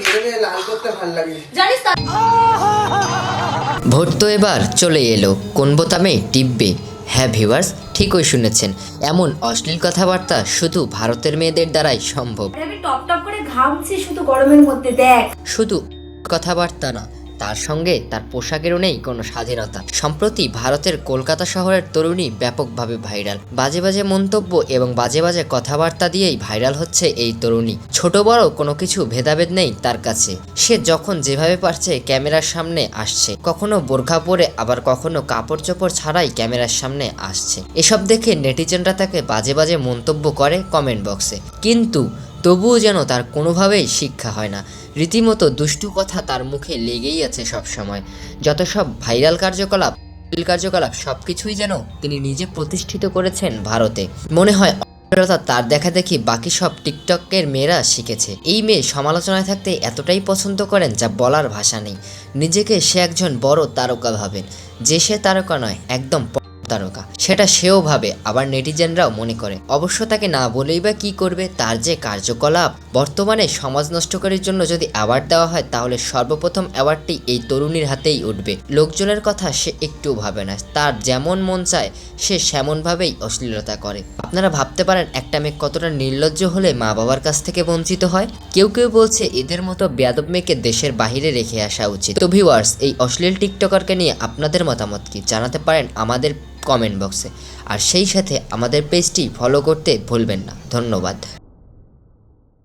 বেরোলে লাল করতে ভালো লাগে জানিস তা ভোট তো এবার চলে এলো, কোন বোতামে টিপবে? হ্যাঁ ভিউয়ার্স, ঠিকই শুনেছেন, এমন অশ্লীল কথাবার্তা শুধু ভারতের মেয়েদের দ্বারাই সম্ভব। আমি টপ টপ করে ঘামছি শুধু গরমের মধ্যে, দেখ। শুধু কথাবার্তা না, তার সঙ্গে তার পোশাকেরও নেই কোনো স্বাধীনতা। সম্প্রতি ভারতের কলকাতা শহরের তরুণী ব্যাপকভাবে ভাইরাল। বাজে বাজে মন্তব্য এবং বাজে বাজে কথাবার্তা দিয়েই ভাইরাল হচ্ছে এই তরুণী। ছোট বড় কোনো কিছু ভেদাভেদ নেই তার কাছে। সে যখন যেভাবে পারছে ক্যামেরার সামনে আসছে, কখনো বোরখা পরে আবার কখনো কাপড় চোপড় ছাড়াই ক্যামেরার সামনে আসছে। এসব দেখে নেটিজেনরা তাকে বাজে বাজে মন্তব্য করে কমেন্ট বক্সে, কিন্তু তবুও যেন তার কোনোভাবেই শিক্ষা হয় না। রীতিমতো দুষ্টু কথা তার মুখে লেগেই আছে সব সময়। যত সব ভাইরাল কার্যকলাপ সব কিছুই যেন তিনি নিজে প্রতিষ্ঠিত করেছেন ভারতে। মনে হয় অশ্লীলতা তার দেখা দেখি বাকি সব টিকটকের মেয়েরা শিখেছে। এই মেয়ে সমালোচনায় থাকতে এতটাই পছন্দ করেন যা বলার ভাষা নেই। নিজেকে সে একজন বড় তারকা ভাবেন, যে সে তারকা নয়, একদম তারকা, সেটা সেও ভাবে, আবার নেটিজেনরাও মনে করে। অবশ্য তাকে না বলেই বা কি করবে, তার যে কার্যকলাপ। বর্তমানে সমাজ নষ্টকারীর জন্য যদি অ্যাওয়ার্ড দেওয়া হয় তাহলে সর্বপ্রথম অ্যাওয়ার্ডটি এই তরুণীর হাতেই উঠবে। লোকজনের কথা সে একটু ভাবে না, তার যেমন মন চায় সে সেমনভাবেই অশ্লীলতা করে। আপনারা ভাবতে পারেন একটা মেয়ে কতটা নির্লজ্জ হলে মা বাবার কাছ থেকে বঞ্চিত হয়। কেউ কেউ বলছে এদের মতো বেয়াদব মেয়েকে দেশের বাইরে রেখে আসা উচিত। তো ভিউয়ার্স, এই অশ্লীল টিকটকারকে নিয়ে আপনাদের মতামত কি জানাতে পারেন আমাদের কমেন্ট বক্সে। আর সেই সাথে আমাদের পেজটি ফলো করতে ভুলবেন না। ধন্যবাদ।